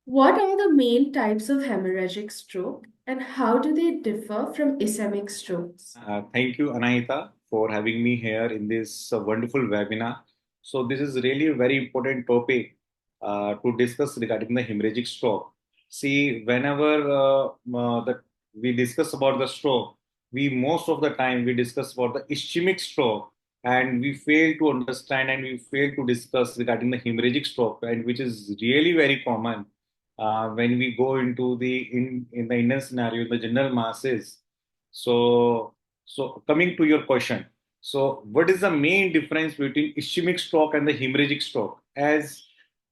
What are the main types of hemorrhagic stroke and how do they differ from ischemic strokes? Thank you, Anahita, for having me here in this wonderful webinar. So, this is really a very important topic to discuss regarding the hemorrhagic stroke. See, whenever we discuss about the stroke, we most of the time we discuss about the ischemic stroke, and we fail to understand and we fail to discuss regarding the hemorrhagic stroke, and which is really very common when we go into the in the Indian scenario, the general masses. So so coming to your question, so what is the main difference between ischemic stroke and the hemorrhagic stroke? As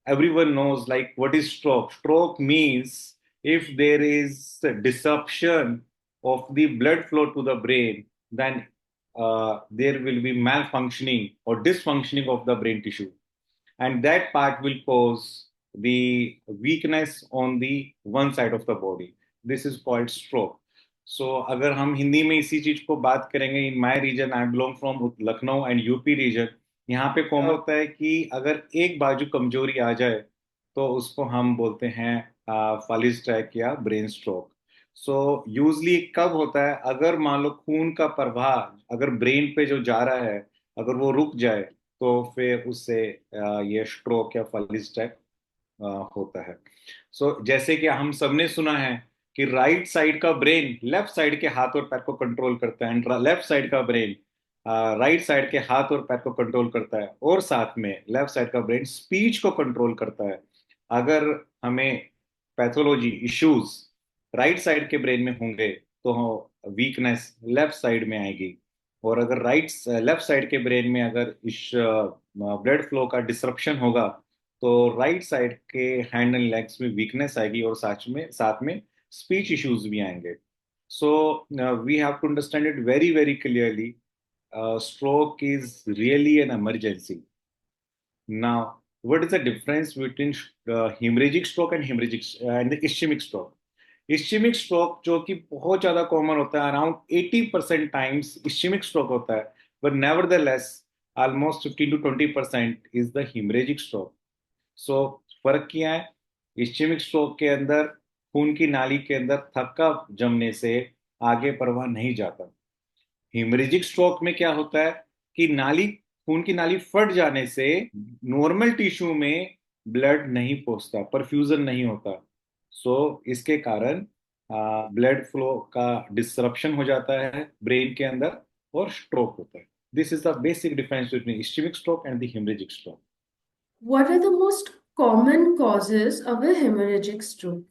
everyone knows, like what is stroke? Stroke means if there is a disruption of the blood flow to the brain, then there will be malfunctioning or dysfunctioning of the brain tissue, and that part will cause the weakness on the one side of the body. This is called stroke. सो अगर हम हिंदी में इसी चीज को बात करेंगे, in my region I belong from Lucknow and UP region, यहाँ पे कॉमन होता है कि अगर एक बाजू कमजोरी आ जाए तो उसको हम बोलते हैं फालिस ट्रैक या ब्रेन स्ट्रोक. सो यूजली कब होता है, अगर मान लो खून का प्रवाह अगर ब्रेन पे जो जा रहा है अगर वो रुक जाए तो फिर उससे ये स्ट्रोक या फालिस ट्रैक होता है. जैसे कि हम सबने सुना है कि राइट साइड का ब्रेन लेफ्ट साइड के हाथ और पैर को कंट्रोल करता है, एंड लेफ्ट साइड का ब्रेन राइट साइड के हाथ और पैर को कंट्रोल करता है, और साथ में लेफ्ट साइड का ब्रेन स्पीच को कंट्रोल करता है. अगर हमें पैथोलॉजी इश्यूज राइट साइड के ब्रेन में होंगे तो वीकनेस लेफ्ट साइड में आएगी, और अगर लेफ्ट साइड के ब्रेन में अगर इस ब्लड फ्लो का डिसरप्शन होगा तो राइट साइड के हैंड एंड लेग्स में वीकनेस आएगी, और साथ में स्पीच इश्यूज भी आएंगे. So we have to understand it very very clearly. Stroke is really an emergency. Now, what is the difference between hemorrhagic stroke and and the ischemic stroke? Ischemic stroke जो कि बहुत ज्यादा common होता है, around 80% times ischemic stroke होता है, but nevertheless almost 15 to 20% is the hemorrhagic stroke. सो फर्क क्या है? इस्चेमिक स्ट्रोक के अंदर खून की नाली के अंदर थक्का जमने से आगे प्रवाह नहीं जाता. हेमरेजिक स्ट्रोक में क्या होता है कि नाली खून की नाली फट जाने से नॉर्मल टिश्यू में ब्लड नहीं पहुंचता, परफ्यूजन नहीं होता. इसके कारण ब्लड फ्लो का डिसरप्शन हो जाता है ब्रेन के अंदर और स्ट्रोक होता है. This is the basic difference between ischaemic stroke and the haemorrhagic stroke. What are the most common causes of a hemorrhagic stroke?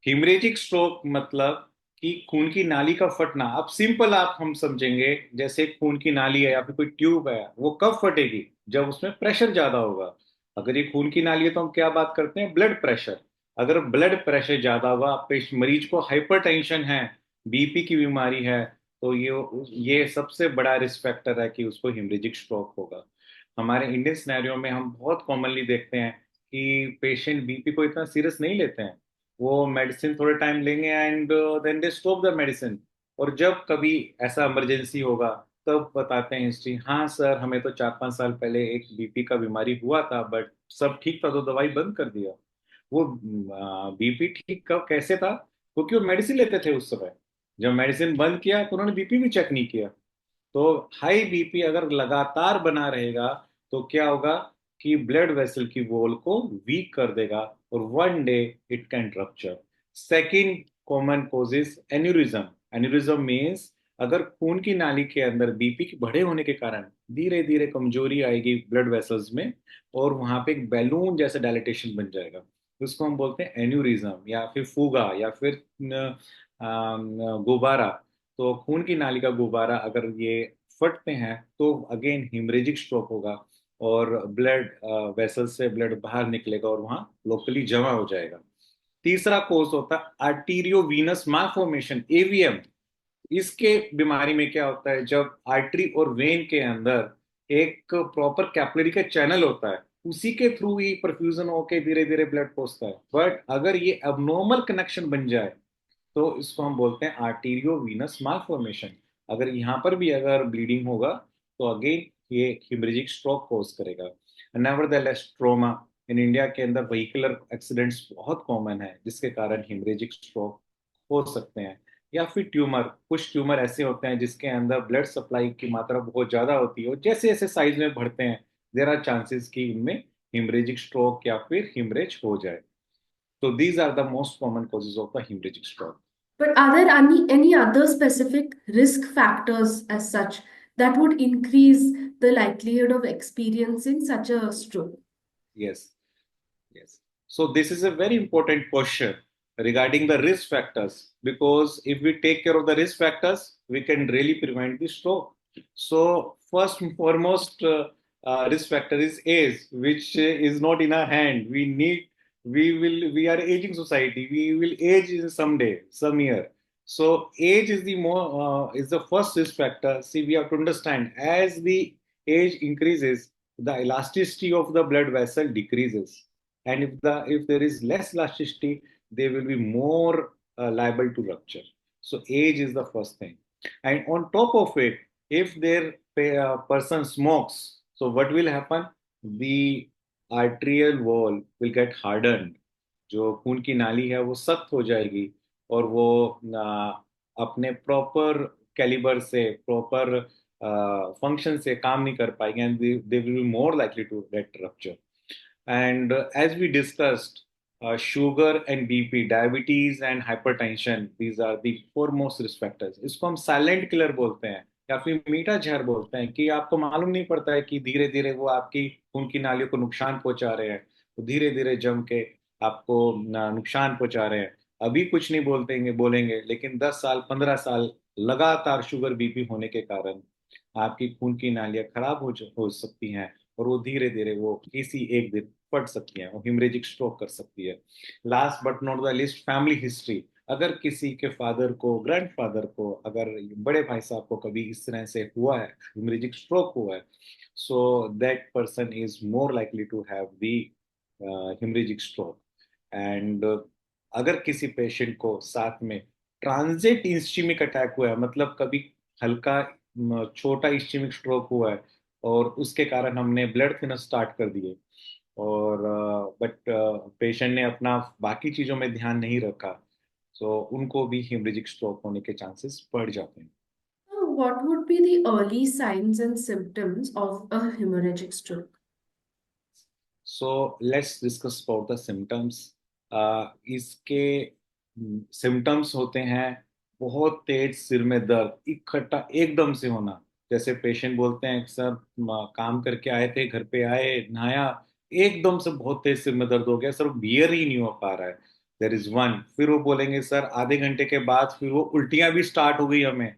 Haemorrhagic stroke मतलब कि खून की नाली का फटना. अब सिंपल आप हम समझेंगे, जैसे खून की नाली है या फिर कोई ट्यूब है, वो कब फटेगी? जब उसमें प्रेशर ज्यादा होगा. अगर ये खून की नाली है तो हम क्या बात करते हैं? Blood pressure. अगर ब्लड प्रेशर ज्यादा हुआ, मरीज को हाइपरटेंशन है, बीपी की बीमारी है, तो ये सबसे बड़ा रिस्क फैक्टर है कि उसको हिमरेजिक स्ट्रोक होगा. हमारे इंडियन सिनेरियो में हम बहुत कॉमनली देखते हैं कि पेशेंट बीपी को इतना सीरियस नहीं लेते हैं. वो मेडिसिन थोड़े टाइम लेंगे and then they stop the medicine. और जब कभी ऐसा इमरजेंसी होगा तब बताते हैं हिस्ट्री, हाँ सर हमें तो 4 5 साल पहले एक बीपी का बीमारी हुआ था, बट सब ठीक था तो दवाई बंद कर दिया. वो बीपी ठीक कब कैसे था? क्योंकि वो मेडिसिन लेते थे उस समय. जब मेडिसिन बंद किया तो उन्होंने बीपी भी चेक नहीं किया. तो हाई बीपी अगर लगातार बना रहेगा तो क्या होगा कि ब्लड वेसल की वॉल को वीक कर देगा, और one day it can rupture. Second common causes aneurysm. Aneurysm means अगर खून की नाली के अंदर बीपी के बढ़े होने के कारण धीरे धीरे कमजोरी आएगी ब्लड वेसल्स में, और वहां पे एक बैलून जैसा डायलिटेशन बन जाएगा. उसको हम बोलते हैं एन्यूरिज्म या फिर फूगा या फिर गुब्बारा. तो खून की नाली का गुब्बारा अगर ये फटते हैं तो अगेन हिमरेजिक स्ट्रोक होगा, और ब्लड वेसल से ब्लड बाहर निकलेगा और वहां लोकली जमा हो जाएगा. तीसरा कोर्स होता है आर्टीरियोवीनस मालफॉर्मेशन, एवीएम. इसके बीमारी में क्या होता है, जब आर्टरी और वेन के अंदर एक प्रॉपर कैपिलरी का चैनल होता है, उसी के थ्रू ही परफ्यूजन होके धीरे धीरे ब्लड पहुंचता है. बट अगर ये अबनॉर्मल कनेक्शन बन जाए तो इसको हम बोलते हैं आर्टीरियो वीनस मालफॉर्मेशन. अगर यहाँ पर भी अगर ब्लीडिंग होगा तो अगेन ये हिमरेजिक स्ट्रोक कोज करेगा. Nevertheless trauma. इन इंडिया के अंदर व्हीकुलर एक्सीडेंट्स बहुत कॉमन है जिसके कारण हिमरेजिक स्ट्रोक हो सकते हैं। या फिर ट्यूमर, कुछ ट्यूमर ऐसे होते हैं जिसके अंदर ब्लड सप्लाई की मात्रा बहुत ज्यादा होती है और जैसे जैसे साइज में बढ़ते हैं देर आर चांसेस कि इनमें हिमरेजिक स्ट्रोक या फिर हिमरेज हो जाए। तो these are the most common causes of the haemorrhagic stroke. But are there any other specific risk factors as such that would increase the likelihood of experiencing such a stroke? Yes. Yes. So this is a very important question regarding the risk factors, because if we take care of the risk factors, we can really prevent the stroke. So first and foremost, risk factor is age, which is not in our hand. We are aging society. We will age in someday, some year. So age is is the first risk factor. See, we have to understand as the age increases, the elasticity of the blood vessel decreases, and if there is less elasticity, they will be more liable to rupture. So age is the first thing, and on top of it, if their person smokes, so what will happen? The arterial wall will get hardened, जो खून की नाली है वो सख्त हो जाएगी, और वो अपने प्रॉपर कैलिबर से, प्रॉपर फंक्शन से काम नहीं कर पाएंगे, and they will be more likely to get rupture. And as we discussed, sugar and BP, diabetes and hypertension, these are the foremost risk factors. इसको हम साइलेंट किलर बोलते हैं या फिर मीठा जहर बोलते हैं, कि आपको मालूम नहीं पड़ता है कि धीरे धीरे वो आपकी खून की नालियों को नुकसान पहुंचा रहे हैं, तो धीरे धीरे जम के आपको नुकसान पहुंचा रहे हैं. अभी कुछ नहीं बोलते बोलेंगे, लेकिन 10 साल 15 साल लगातार शुगर बीपी होने के कारण आपकी खून की नालियां खराब हो सकती हैं, और वो धीरे धीरे वो किसी एक दिन फट सकती है और हिमरेजिक स्ट्रोक कर सकती है. Last but not the list, family history. अगर किसी के फादर को, ग्रैंडफादर को, अगर बड़े भाई साहब को कभी इस तरह से हुआ है, हिमरेजिक स्ट्रोक हुआ है, so that person is more likely to have the haemorrhagic stroke. And अगर किसी पेशेंट को साथ में ट्रांजिट इस्चेमिक अटैक हुआ है, मतलब कभी हल्का छोटा इस्चेमिक स्ट्रोक हुआ है और उसके कारण हमने ब्लड थिनर स्टार्ट कर दिए, और बट पेशेंट ने अपना बाकी चीजों में ध्यान नहीं रखा, तो उनको भी हिमरेजिक स्ट्रोक होने के चांसेस बढ़ जाते हैं. So what would be the early signs and symptoms of a hemorrhagic stroke? So let's discuss about the symptoms. इसके सिम्टम्स होते हैं बहुत तेज सिर में दर्द, इकट्ठा एकदम से होना. जैसे पेशेंट बोलते हैं, सर काम करके आए थे, घर पे आए, नहाया, एकदम से बहुत तेज सिर में दर्द हो गया सर, बियर ही नहीं हो पा रहा है. There is one. फिर वो बोलेंगे सर आधे घंटे के बाद फिर वो उल्टियां भी स्टार्ट हो गई हमें.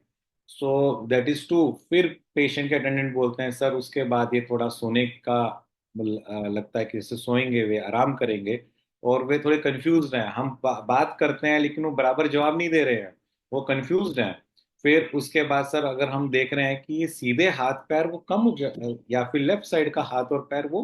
So that is two. फिर पेशेंट के अटेंडेंट बोलते हैं सर उसके बाद ये थोड़ा सोने का लगता है कि जैसे सोएंगे, वे आराम करेंगे, और वे थोड़े कंफ्यूज हैं. हम बात करते हैं लेकिन वो बराबर जवाब नहीं दे रहे हैं, वो कंफ्यूज हैं. फिर उसके बाद सर अगर हम देख रहे हैं कि ये सीधे हाथ पैर वो या फिर लेफ्ट साइड का हाथ और पैर वो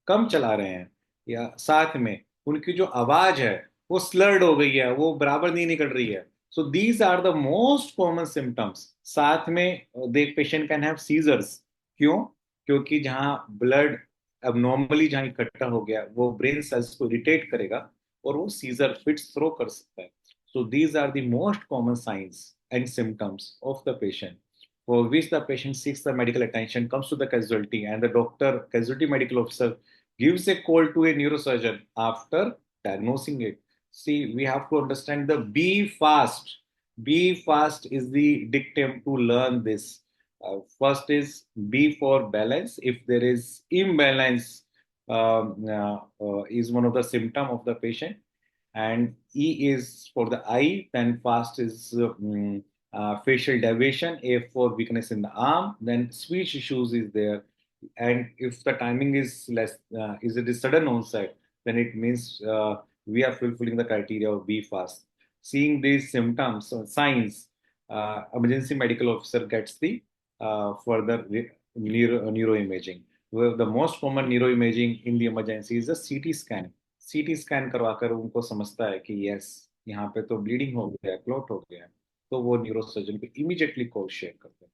कम चला रहे हैं, या साथ में उनकी जो आवाज है वो स्लर्ड हो गई है, वो बराबर नहीं निकल रही है. So these are the most common symptoms. साथ में देख पेशेंट कैन हैव सीजर्स. क्यों? क्योंकि जहाँ ब्लड अब नॉर्मली जहाँ इकट्ठा हो गया वो ब्रेन सेल्स को इरिटेट करेगा और वो सीजर फिट्स थ्रो कर सकता है. So these are the most common signs and symptoms of the patient, for which the patient seeks the medical attention, comes to the casualty, and the doctor, casualty medical officer, gives a call to a neurosurgeon after diagnosing it. See, we have to understand the be fast. Be fast is the dictum to learn this. First is B for balance. If there is imbalance, is one of the symptom of the patient, and E is for the eye. Then fast is facial deviation. A for weakness in the arm. Then speech issues is there, and if the timing is less, is it is sudden onset, then it means we are fulfilling the criteria of B fast. Seeing these symptoms or signs, emergency medical officer gets the further neuroimaging. Well, the most common neuroimaging in the emergency is a CT scan. CT scan करवाकर उनको समझता है कि yes यहाँ पे तो bleeding हो गया है, क्लॉट हो गया है, तो वो न्यूरोसर्जन को इमीडिएटली कॉल शेयर करते हैं.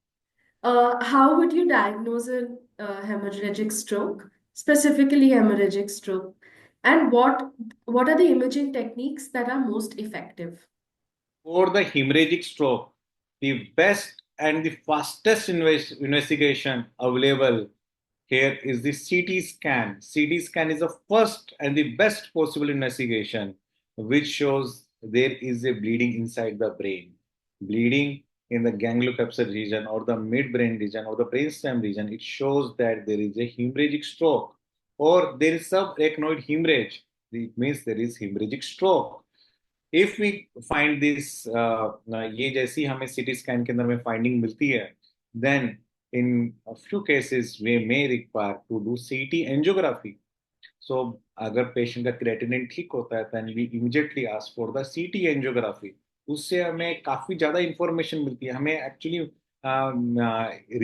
How would you diagnose a hemorrhagic stroke, specifically hemorrhagic stroke? And what are the imaging techniques that are most effective? For the hemorrhagic stroke, the best and the fastest investigation available here is the CT scan. CT scan is the first and the best possible investigation which shows there is a bleeding inside the brain. Bleeding in the gangliocapsular region or the midbrain region or the brainstem region, it shows that there is a hemorrhagic stroke or there is subarachnoid hemorrhage. It means there is hemorrhagic stroke. If we find this, ये जैसी हमें CT scan के अंदर में finding मिलती है, then in few cases we may require to do CT angiography. So अगर patient का क्रिएटिनिन ठीक होता है then we immediately ask for the CT angiography. उससे हमें काफी ज्यादा इंफॉर्मेशन मिलती है, हमें एक्चुअली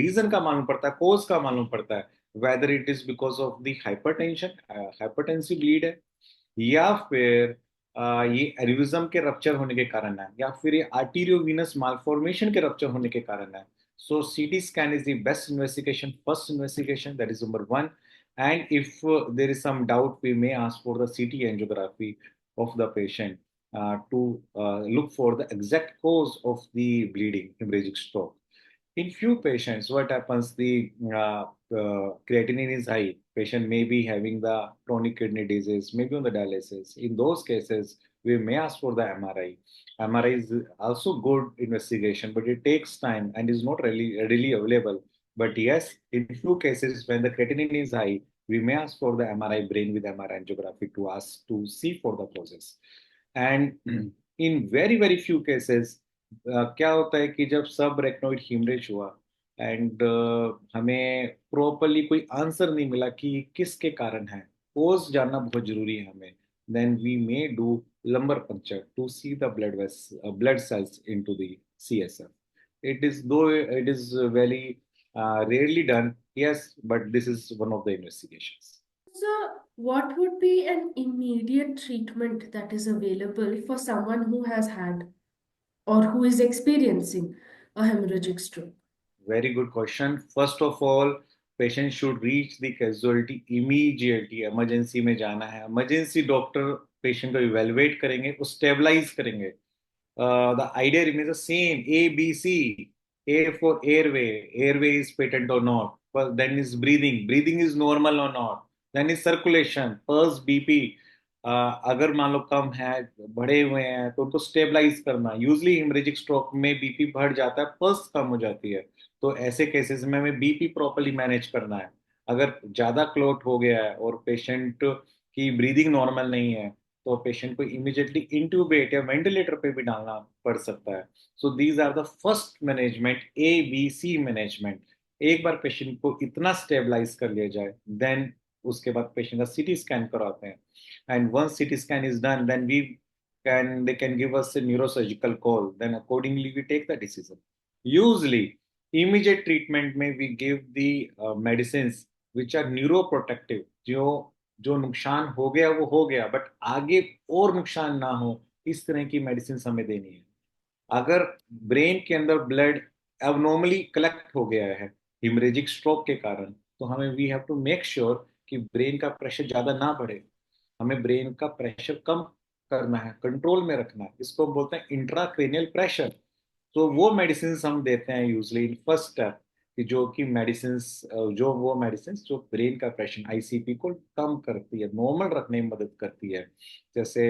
रीजन का मालूम पड़ता है, कोज का मालूम पड़ता है, whether it is because of the hypertension, hypertensive bleed है, या फिर ये एरिज्म के रप्चर होने के कारण है, या फिर ये आर्टीरियोवीनस मालफॉर्मेशन के रप्चर होने के कारण है. So CT scan is the best investigation, first investigation, that is number one. And if there is some doubt, we may ask for the CT angiography of the patient to look for the exact cause of the bleeding, hemorrhagic stroke. In few patients, what happens, the creatinine is high. Patient may be having the chronic kidney disease, maybe on the dialysis. In those cases, we may ask for the MRI. MRI is also good investigation, but it takes time and is not really readily available. But yes, in few cases, when the creatinine is high, we may ask for the MRI brain with MRI angiography to ask to see for the causes. And in very, very few cases, क्या होता है कि जब सब रेक्नोइड हीमरेज हुआ and हमें properly कोई answer नहीं मिला कि किसके कारण है, कोज जानना बहुत जरूरी है हमें, then we may do lumbar puncture to see the blood cells into the CSF. It is very rarely done, yes, but this is one of the investigations. So, what would be an immediate treatment that is available for someone who has had or who is experiencing a hemorrhagic stroke? Very good question. First of all, patient should reach the casualty immediately. Emergency में जाना है. Emergency doctor patient को evaluate करेंगे, वो stabilize करेंगे. The idea remains the same. A, B, C. A for airway. Airway is patent or not. Well, then is breathing. Breathing is normal or not. Then is circulation. Pulse, BP. अगर मान लो कम है, बढ़े हुए हैं, तो उनको stabilise करना. Usually haemorrhagic stroke में बीपी बढ़ जाता है, पल्स कम हो जाती है. तो ऐसे केसेस में हमें बीपी प्रॉपरली मैनेज करना है. अगर ज्यादा क्लोट हो गया है और पेशेंट की ब्रीदिंग नॉर्मल नहीं है, तो पेशेंट को इमीडिएटली इंट्यूबेट या वेंटिलेटर पे भी डालना पड़ सकता है. So these are the first management, ABC management. एक बार पेशेंट को इतना स्टेबलाइज कर लिया जाए, देन उसके बाद पेशेंट का सीटी स्कैन कराते हैं. And once CT scan is done, then we can they can give us a neurosurgical call, then accordingly we take the decision. Usually immediate treatment में we give the medicines which are neuroprotective. जो जो नुकसान हो गया वो हो गया, but आगे और नुकसान ना हो, इस तरह की मेडिसिन हमें देनी है. अगर ब्रेन के अंदर ब्लड एबनॉर्मली कलेक्ट हो गया है हिमरेजिक स्ट्रोक के कारण, तो हमें we have to make sure कि ब्रेन का प्रेशर ज्यादा ना बढ़े. हमें ब्रेन का प्रेशर कम करना है, कंट्रोल में रखना है. इसको हम बोलते हैं इंट्राक्रेनियल प्रेशर. तो वो मेडिसिन हम देते हैं यूजली इन फर्स्ट स्टेप, कि जो कि मेडिसिन, जो वो मेडिसिन जो ब्रेन का प्रेशर आईसीपी को कम करती है, नॉर्मल रखने में मदद करती है. जैसे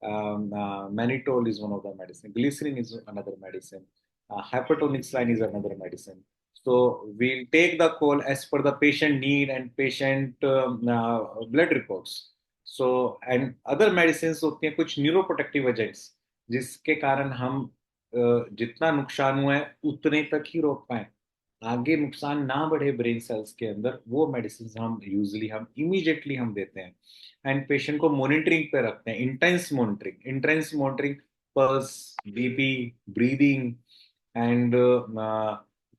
mannitol is one of the medicine, glycerine is another medicine, hypertonic saline is another medicine. So we'll take the call as per the patient need and patient blood reports. So and other medicines होती हैं कुछ neuroprotective agents, जिसके कारण हम जितना नुकसान हुआ है उतने तक ही रोक पाए, आगे नुकसान ना बढ़े ब्रेन सेल्स के अंदर. वो मेडिसिन हम यूजली हम इमीडिएटली हम देते हैं. एंड पेशेंट को मॉनिटरिंग पे रखते हैं, intense monitoring, pulse, BP, breathing and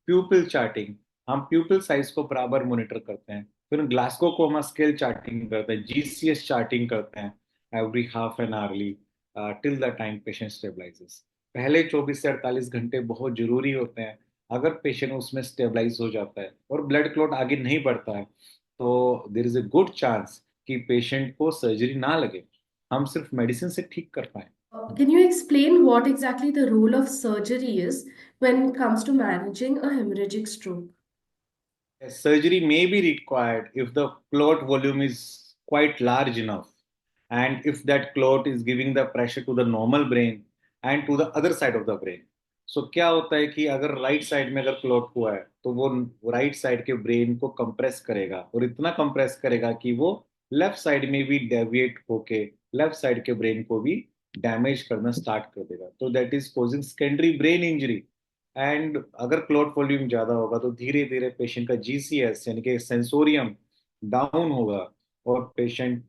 प्यूपिल charting. हम प्यूपिल साइज को बराबर मॉनिटर करते हैं. फिर ग्लास्को कोमा स्केल चार्टिंग करते हैं, GCS चार्टिंग करते हैं every half an hourly till the time patient stabilises. पहले 24 से 48 घंटे बहुत जरूरी होते हैं. अगर पेशेंट उसमें स्टेबलाइज हो जाता है और ब्लड क्लॉट आगे नहीं बढ़ता है, तो there is a good chance कि पेशेंट को सर्जरी ना लगे, हम सिर्फ मेडिसिन से ठीक कर पाए। Can you explain what exactly the role of surgery is when it comes to managing a hemorrhagic stroke? Surgery may be required if the clot volume is quite large enough, and if that clot is giving the pressure to the normal brain and to the other side of the brain. So क्या होता है कि अगर right side में अगर clot हुआ है तो वो राइट साइड के ब्रेन को कंप्रेस करेगा, और इतना कंप्रेस करेगा कि वो लेफ्ट साइड में भी डेविएट होके लेफ्ट साइड के ब्रेन को भी डैमेज करना स्टार्ट कर देगा। तो that is causing secondary brain injury. And अगर क्लॉट वॉल्यूम ज्यादा होगा तो धीरे धीरे पेशेंट का जीसीएस यानी कि सेंसोरियम डाउन होगा, और पेशेंट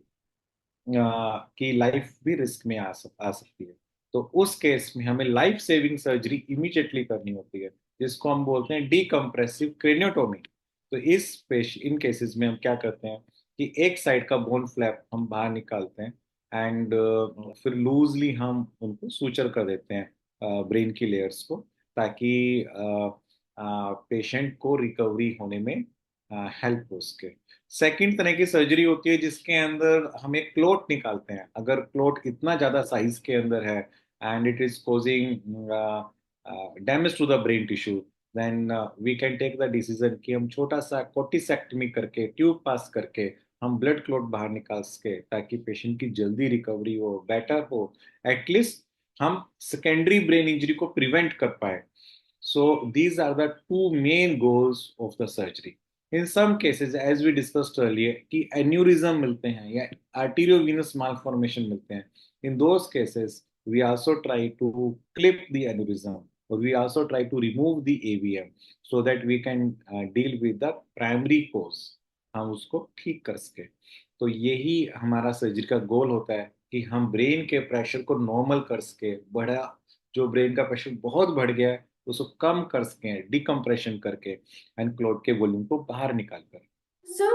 की लाइफ भी रिस्क में आ सकती है। तो उस केस में हमें लाइफ सेविंग सर्जरी इमीडिएटली करनी होती है, जिसको हम बोलते हैं डीकम्प्रेसिव क्रेनियोटोमी। तो इन केसेस में हम क्या करते हैं कि एक साइड का बोन फ्लैप हम बाहर निकालते हैं, एंड फिर लूजली हम उनको सूचर कर देते हैं ब्रेन की लेयर्स को, ताकि पेशेंट को रिकवरी होने में हेल्प हो सके। सेकंड तरह की सर्जरी होती है जिसके अंदर हम एक क्लोट निकालते हैं। अगर क्लोट इतना ज्यादा साइज के अंदर है and it is causing damage to the brain tissue, then we can take the decision कि हम छोटा सा कोटिसेक्टमी करके ट्यूब पास करके हम ब्लड क्लोट बाहर निकाल सके, ताकि पेशेंट की जल्दी रिकवरी हो, बेटर हो, एटलीस्ट हम सेकेंडरी ब्रेन इंजरी को प्रिवेंट कर पाए। So these are the two main goals of the surgery. In some cases, as we discussed earlier, कि aneurysm मिलते हैं या arteriovenous malformation मिलते हैं. In those cases, we also try to clip the aneurysm, or we also try to remove the AVM so that we can deal with the primary cause. हम उसको ठीक कर सके। तो यही हमारा सर्जरी का गोल होता है कि हम ब्रेन के प्रेशर को नॉर्मल कर सके, बढ़ा जो ब्रेन का प्रेशर बहुत बढ़ गया है उसको कम कर सकें डिकम्प्रेशन करके, एंड क्लोट के वॉल्यूम को बाहर निकाल कर। So,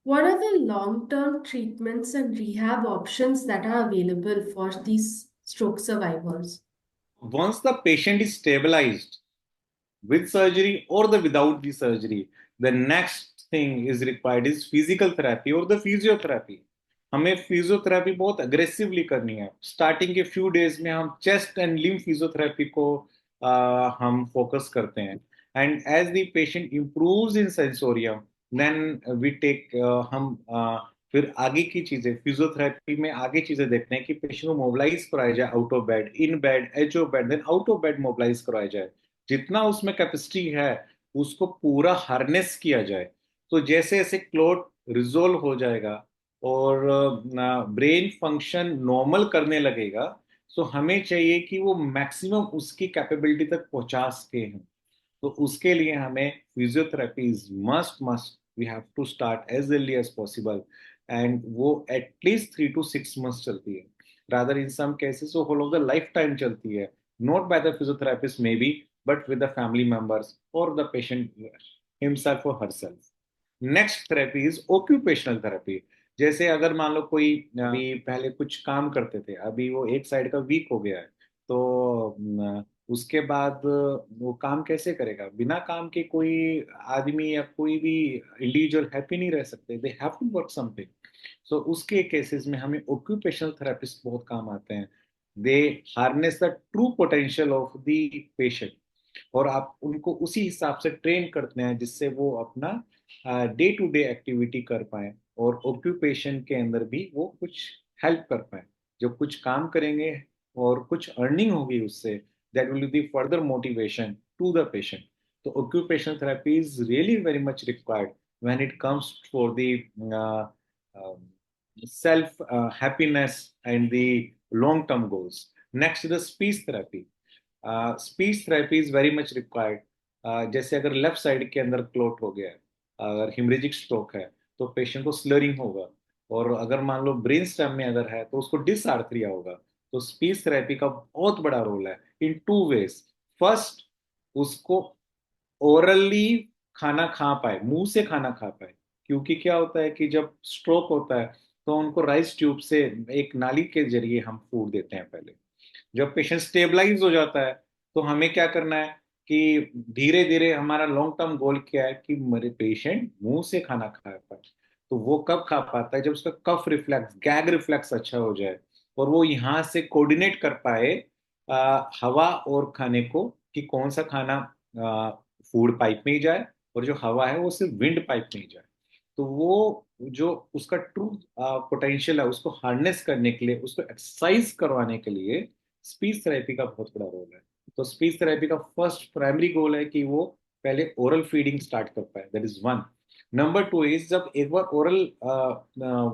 what are the long-term treatments and rehab options that are available for these stroke survivors? Once the patient is stabilized with surgery or the without the surgery, the next thing is required is physical therapy or the physiotherapy. हमें physiotherapy बहुत aggressively करनी है। Starting के few days में हम chest and lymph physiotherapy को हम focus करते हैं, and as the patient improves in sensorium, then we take हम फिर आगे की चीजें फिजियोथेरेपी में आगे चीजें देखते हैं कि पेशेंट को मोबिलाइज कराया जाए out of bed, in bed, edge of bed, then out of bed mobilise कराया जाए, जितना उसमें कैपेसिटी है उसको पूरा हार्नेस किया जाए। तो जैसे जैसे क्लोट रिजोल्व हो जाएगा और ब्रेन फंक्शन नॉर्मल करने लगेगा, तो हमें चाहिए कि वो मैक्सिमम उसकी कैपेबिलिटी तक पहुंचा सके हैं। तो उसके लिए हमें physiotherapy is must must, we have to start as early as possible, and वो एटलीस्ट 3 to 6 months चलती है। रादर इन सम केसेस वो whole of the life time चलती है, not by the physiotherapist may be, but with the family members और the patient himself और herself. Next therapy is occupational therapy. जैसे अगर मान लो कोई अभी पहले कुछ काम करते थे, अभी वो एक साइड का वीक हो गया है, तो उसके बाद वो काम कैसे करेगा? बिना काम के कोई आदमी या कोई भी इंडिविजुअल हैप्पी नहीं रह सकते, they have to work something. So उसके केसेस में हमें ऑक्यूपेशनल थेरेपिस्ट बहुत काम आते हैं। They harness the true potential of the patient, और आप उनको उसी हिसाब से ट्रेन करते हैं जिससे वो अपना डे टू डे एक्टिविटी कर पाए, और ऑक्यूपेशन के अंदर भी वो कुछ हेल्प कर पाए। जब कुछ काम करेंगे और कुछ अर्निंग होगी उससे, that will be further motivation to the patient. तो occupational therapy is really very much required when it comes for the self happiness and the long term goals. Next is the speech therapy. Speech therapy is very much required. जैसे अगर left side के अंदर clot हो गया है, अगर haemorrhagic stroke है, तो पेशेंट को स्लरिंग होगा, और अगर मान लो ब्रेन स्टेम में अगर है तो उसको डिसआर्थरिया होगा। तो स्पीच थेरेपी का बहुत बड़ा रोल है इन 2 ways। फर्स्ट, उसको ओरली खाना खा पाए, मुंह से खाना खा पाए, क्योंकि क्या होता है कि जब स्ट्रोक होता है तो उनको राइस ट्यूब से एक नाली के जरिए हम फूड देते हैं पहले। जब पेशेंट स्टेबलाइज हो जाता है तो हमें क्या करना है कि धीरे धीरे, हमारा लॉन्ग टर्म गोल क्या है कि मेरे पेशेंट मुंह से खाना खा पाए। तो वो कब खा पाता है? जब उसका कफ रिफ्लेक्स, गैग रिफ्लेक्स अच्छा हो जाए, और वो यहाँ से कोऑर्डिनेट कर पाए हवा और खाने को, कि कौन सा खाना फूड पाइप में ही जाए, और जो हवा है वो सिर्फ विंड पाइप में ही जाए। तो वो जो उसका ट्रू पोटेंशियल है उसको हार्नेस करने के लिए, उसको एक्सरसाइज करवाने के लिए स्पीच थेरेपी का बहुत बड़ा रोल है। तो स्पीच थेरेपी का फर्स्ट प्राइमरी गोल है कि वो पहले ओरल फीडिंग स्टार्ट कर पाए, that is one. Number two is, जब एक बार ओरल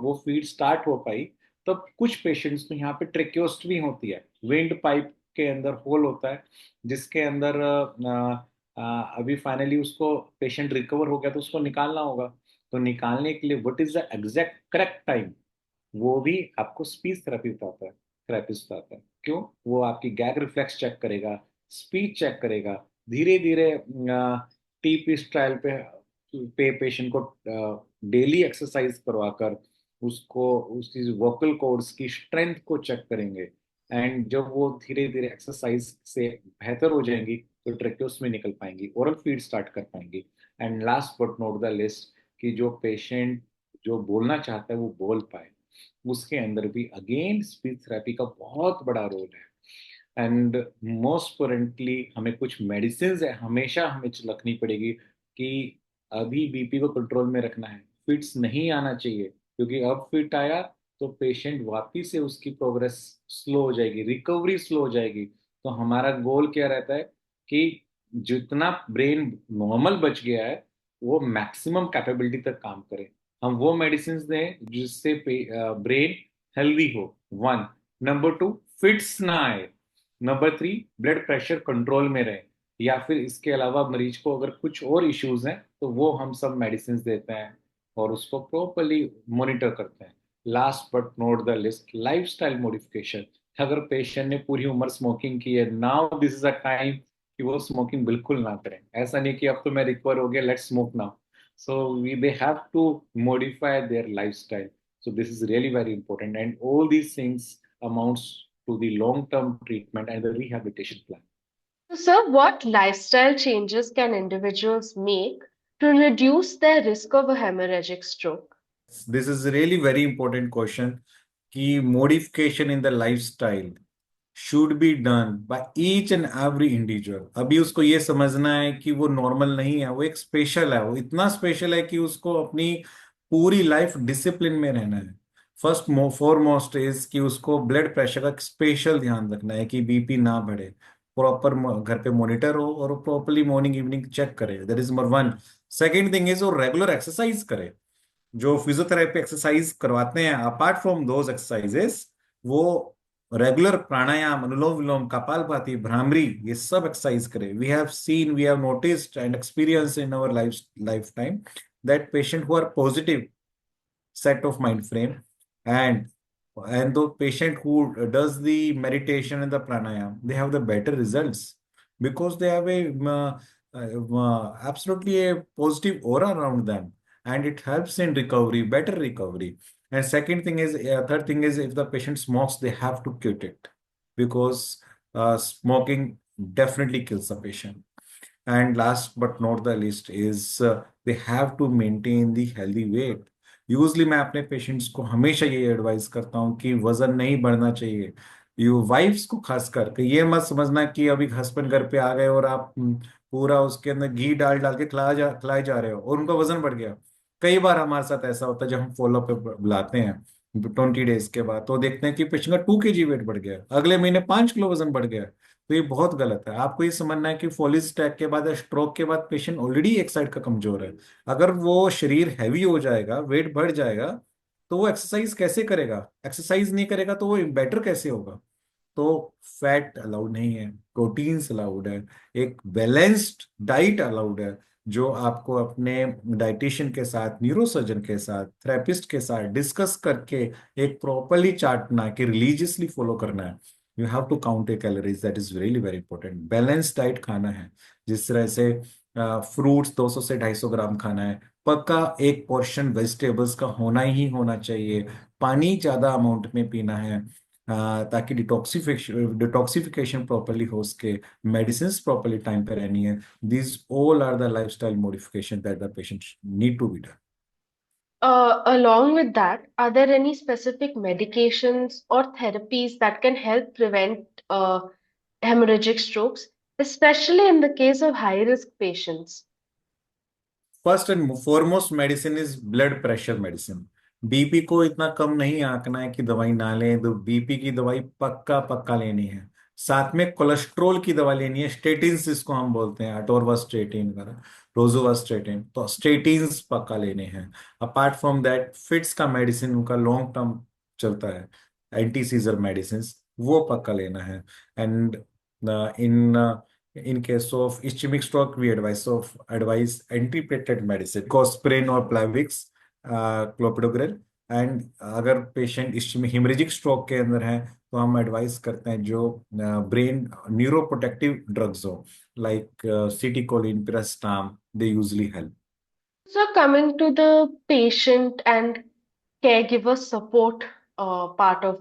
वो फीड स्टार्ट हो पाई, तब कुछ पेशेंट्स में यहाँ पे ट्रेक्योस्टमी होती है, विंड पाइप के अंदर होल होता है, जिसके अंदर अभी फाइनली उसको पेशेंट रिकवर हो गया तो उसको निकालना होगा। तो निकालने के लिए what is the exact correct time, वो भी आपको स्पीच थेरेपी बताता है, थेरेपिस्ट बताता है। क्यों? वो आपकी गैग रिफ्लेक्स चेक करेगा, स्पीच चेक करेगा, धीरे धीरे टी पीस ट्रायल पे पेशेंट को डेली एक्सरसाइज करवाकर उसको उसकी वोकल कॉर्ड्स की स्ट्रेंथ को चेक करेंगे। एंड जब वो धीरे धीरे एक्सरसाइज से बेहतर हो जाएंगी तो ट्रेक्योस में निकल पाएंगी, ओरल फीड स्टार्ट कर पाएंगी। And last but not the list, कि जो पेशेंट जो बोलना चाहता है वो बोल पाए, उसके अंदर भी अगेन स्पीच थेरेपी का बहुत बड़ा रोल है। एंड मोस्ट इम्पोर्टेंटली हमें कुछ मेडिसिन है हमेशा हमें रखनी पड़ेगी, कि अभी बीपी को कंट्रोल में रखना है, फिट्स नहीं आना चाहिए, क्योंकि अब फिट आया तो पेशेंट वापिस से उसकी प्रोग्रेस स्लो हो जाएगी, रिकवरी स्लो हो जाएगी। तो हमारा गोल क्या रहता है कि जितना ब्रेन नॉर्मल बच गया है वो मैक्सिमम कैपेबिलिटी तक काम करे, हम वो मेडिसिन दें जिससे ब्रेन हेल्दी हो, वन। नंबर टू, फिट्स ना आए। Number three, blood pressure control में रहे। या फिर इसके अलावा मरीज को अगर कुछ और इश्यूज हैं तो वो हम सब मेडिसिन देते हैं और उसको प्रॉपरली मॉनिटर करते हैं। Last but not the list, lifestyle modification. अगर पेशेंट ने पूरी उम्र स्मोकिंग की है, now this is a time कि वो स्मोकिंग बिल्कुल ना करें। ऐसा नहीं कि अब तो मैं रिकवर हो गया, let's smoke now. So they have to modify their lifestyle. So this is really very important, and all these things amounts to the long-term treatment and the rehabilitation plan. So, sir, what lifestyle changes can individuals make to reduce their risk of a hemorrhagic stroke? This is a really very important question. कि modification in the lifestyle should be done by each and every individual. अभी उसको ये समझना है कि वो normal नहीं है, वो एक स्पेशल है, वो इतना स्पेशल है कि उसको अपनी पूरी लाइफ डिसिप्लिन में रहना है। फर्स्ट फॉरमोस्ट इज कि उसको ब्लड प्रेशर का स्पेशल ध्यान रखना है कि बीपी ना बढ़े, प्रॉपर घर पे मॉनिटर हो और प्रॉपरली मॉर्निंग इवनिंग चेक करे, that is number one. Second thing is वो रेगुलर एक्सरसाइज करे। जो फिजियोथेरेपी एक्सरसाइज करवाते हैं, अपार्ट फ्रॉम दोज एक्सरसाइजेस, वो रेगुलर प्राणायाम, अनुलोम विलोम, कपालभाति, भ्रामरी, ये सब एक्सरसाइज करें। We have noticed and experience in our life time that patient who are positive set of mind frame, and the patient who does the meditation and the pranayam, they have the better results because they have a absolutely a positive aura around them, and it helps in recovery, better recovery. And second thing is, third thing is, if the patient smokes, they have to quit it, because smoking definitely kills the patient. And last but not the least is, they have to maintain the healthy weight. Usually मैं अपने patients को हमेशा ये advice करता हूँ कि वजन नहीं बढ़ना चाहिए। यू वाइफ्स को खास करके ये मत समझना कि अभी हस्बैंड घर पे आ गए और आप पूरा उसके अंदर घी डाल डाल के खिलाए जा रहे हो और उनका वजन बढ़ गया। कई बार हमारे साथ ऐसा होता है, जब हम फॉलोअप पे बुलाते हैं 20 डेज के बाद, तो देखते हैं कि पेशेंट का 2 kg वेट बढ़ गया, अगले महीने 5 किलो वजन बढ़ गया। तो ये बहुत गलत है। आपको ये समझना है कि फॉलिस अटैक के बाद या स्ट्रोक के बाद पेशेंट ऑलरेडी एक साइड का कमजोर है। अगर वो शरीर हैवी हो जाएगा, वेट बढ़ जाएगा, तो वो एक्सरसाइज कैसे करेगा? एक्सरसाइज नहीं करेगा तो वो बेटर कैसे होगा? तो फैट अलाउड नहीं है, प्रोटीन्स अलाउड है, एक बैलेंस्ड डाइट अलाउड है, जो आपको अपने डाइटिशियन के साथ, न्यूरोसर्जन के साथ, थेरेपिस्ट के साथ डिस्कस करके एक प्रॉपरली चार्टना कि रिलीजियसली फॉलो करना है। You have to count a calories, that is really very important. Balance diet खाना है, जिस तरह से फ्रूट्स 200 से 250 ग्राम खाना है, पक्का एक पोर्शन वेजिटेबल्स का होना ही होना चाहिए, पानी ज्यादा अमाउंट में पीना है, ताकि डिटॉक्सिफिकेशन प्रॉपरली हो सके, मेडिसिन प्रॉपरली टाइम पे रहनी है। These all are the lifestyle modification that the patient need to be done. Along with that, are there any specific medications or therapies that can help prevent hemorrhagic strokes, especially in the case of high-risk patients? First and foremost medicine is blood pressure medicine. BP को इतना कम नहीं आंकना है कि दवाई ना लें, तो BP की दवाई पक्का पक्का लेनी है। साथ में कोलेस्ट्रोल की दवा लेनी है, स्टेटिन्स जिसको हम बोलते हैं, अटोरवास्टेटिन वगैरह, रोजुवास्टेटिन, तो स्टेटिन्स पक्का लेने हैं। अपार्ट फ्रॉम दैट फिट्स का मेडिसिन उनका लॉन्ग टर्म चलता है, एंटी सीजर मेडिसिन, वो पक्का लेना है। And in in case of ischemic stroke, we advise antiplatelet medicine, Cosprin or Plavix, clopidogrel। And अगर पेशेंट इश्चेमिक हेमरेजिक स्ट्रोक के अंदर है तो हम एडवाइस करते हैं जो ब्रेन न्यूरोप्रोटेक्टिव ड्रग्स हो, like citicoline, piracetam, they usually help. So, coming to the patient and caregiver support part of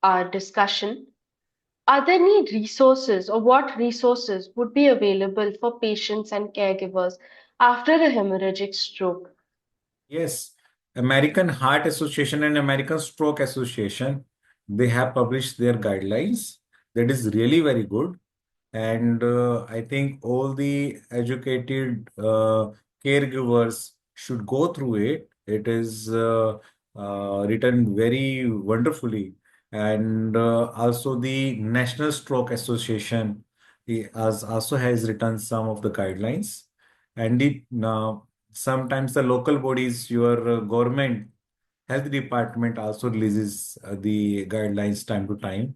our discussion, are there any resources or what resources would be available for patients and caregivers after a hemorrhagic stroke? Yes, American Heart Association and American Stroke Association, they have published their guidelines. That is really very good. And I think all the educated caregivers should go through it. It is written very wonderfully. And also the National Stroke Association also has written some of the guidelines. And sometimes the local bodies, your government health department also releases the guidelines time to time,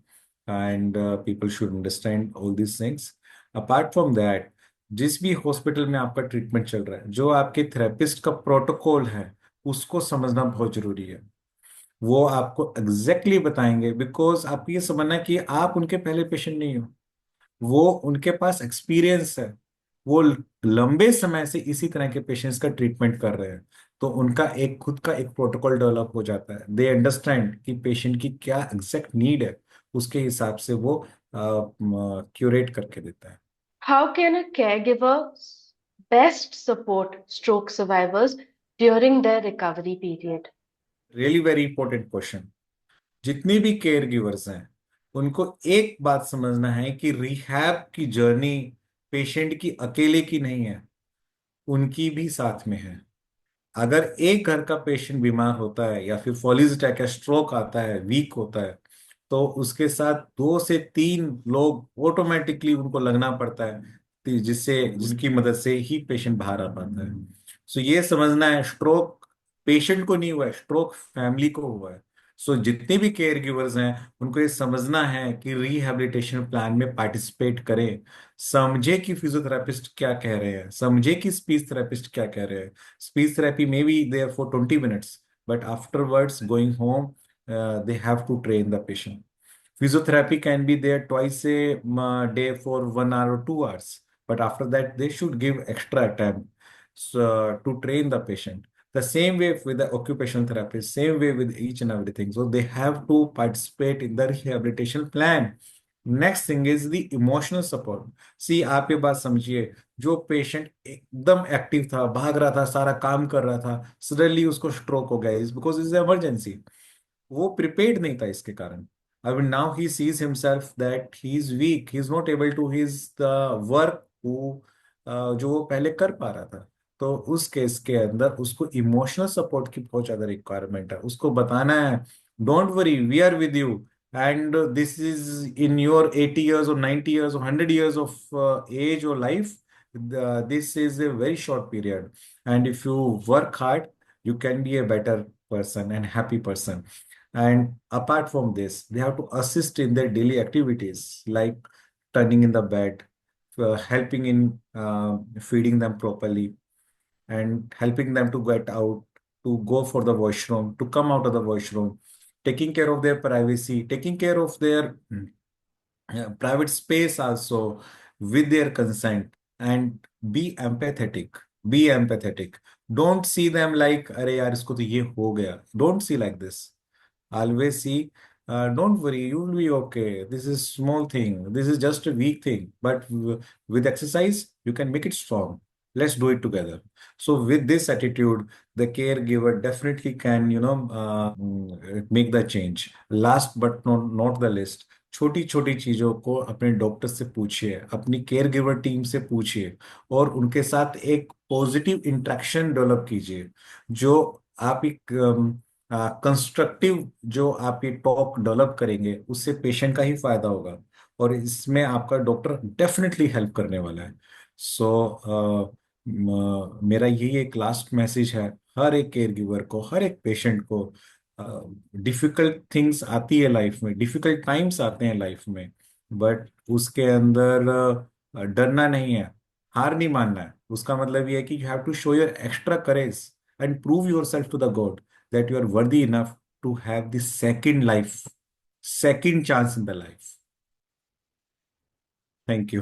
and people should understand all these things. Apart from that, जिस भी hospital में आपका treatment चल रहा है, जो आपके therapist का प्रोटोकॉल है उसको समझना बहुत जरूरी है। वो आपको एग्जैक्टली बताएंगे, बिकॉज आपको ये समझना है कि आप उनके पहले पेशेंट नहीं हो, वो उनके पास एक्सपीरियंस है, वो लंबे समय से इसी तरह के पेशेंट्स का ट्रीटमेंट कर रहे हैं, तो उनका एक खुद का एक प्रोटोकॉल डेवलप हो जाता है। दे अंडरस्टैंड कि पेशेंट की क्या एग्जैक्ट नीड है, उसके हिसाब से वो क्यूरेट करके देता है। How can a caregiver best support stroke survivors during their recovery period? Really very important question. जितनी भी केयर गिवर्स हैं उनको एक बात समझना है कि रिहैब की जर्नी पेशेंट की अकेले की नहीं है, उनकी भी साथ में है। अगर एक घर का पेशेंट बीमार होता है या फिर फॉलीज अटैक या स्ट्रोक आता है, वीक होता है, तो उसके साथ 2 से 3 लोग ऑटोमेटिकली उनको लगना पड़ता है, जिनकी मदद से ही पेशेंट बाहर आ पाता है। सो ये समझना है, स्ट्रोक पेशेंट को नहीं हुआ है, स्ट्रोक फैमिली को हुआ है। सो जितने भी केयर गिवर्स हैं उनको ये समझना है कि रिहैबिलिटेशन प्लान में पार्टिसिपेट करें। समझे कि फिजियोथेरेपिस्ट क्या कह रहे हैं, समझे कि स्पीच थेरेपिस्ट क्या कह रहे हैं। Speech therapy may be there for 20 minutes, but afterwards, going home, they have to train the patient. Physiotherapy can be there twice a day for 1 hour or 2 hours, but after that, they should give extra time so, to train the patient. The same way with the occupational therapist, same way with each and everything. So they have to participate in the rehabilitation plan. Next thing is the emotional support. See आप ये बात समझिए, जो patient एकदम active था, भाग रहा था, सारा काम कर रहा था, सडनली उसको स्ट्रोक हो गया, इज बिकॉज इज इमरजेंसी। वो प्रिपेयर्ड नहीं था इसके कारण। अब now he sees himself that he is weak, he is not able to his the work जो वो पहले कर पा रहा था। तो उस केस के अंदर उसको इमोशनल सपोर्ट की बहुत ज्यादा रिक्वायरमेंट है। उसको बताना है, don't worry, we are with you, and this is in your 80 years or 90 years or 100 years of age or life. This is a very short period, and if you work hard you can be a better person and happy person. And apart from this, they have to assist in their daily activities like turning in the bed, helping in feeding them properly, and helping them to get out, to go for the washroom, to come out of the washroom, taking care of their privacy, taking care of their private space also with their consent, and be empathetic. Be empathetic. Don't see them like, अरे यार इसको तो ये हो गया. Don't see like this. Always see, don't worry, you will be okay. This is small thing. This is just a weak thing. But with exercise, you can make it strong. let's do it together. So with this attitude, the caregiver definitely can, make the change. Last but not the least, छोटी छोटी चीजों को अपने doctor से पूछिए, अपनी care giver team से पूछिए, और उनके साथ एक पॉजिटिव इंटरेक्शन डेवलप कीजिए। जो आप एक कंस्ट्रक्टिव जो आप ये टॉक डेवलप करेंगे, उससे पेशेंट का ही फायदा होगा, और इसमें आपका डॉक्टर डेफिनेटली हेल्प करने वाला है। सो मेरा यही एक लास्ट मैसेज है हर एक केयर गिवर को, हर एक पेशेंट को। डिफिकल्ट थिंग्स आती है लाइफ में, डिफिकल्ट टाइम्स आते हैं लाइफ में, बट उसके अंदर डरना नहीं है, हार नहीं मानना है। उसका मतलब ये है कि you have to show your extra courage and prove yourself to the god that you are worthy enough to have the second life, second chance in the life. Thank you.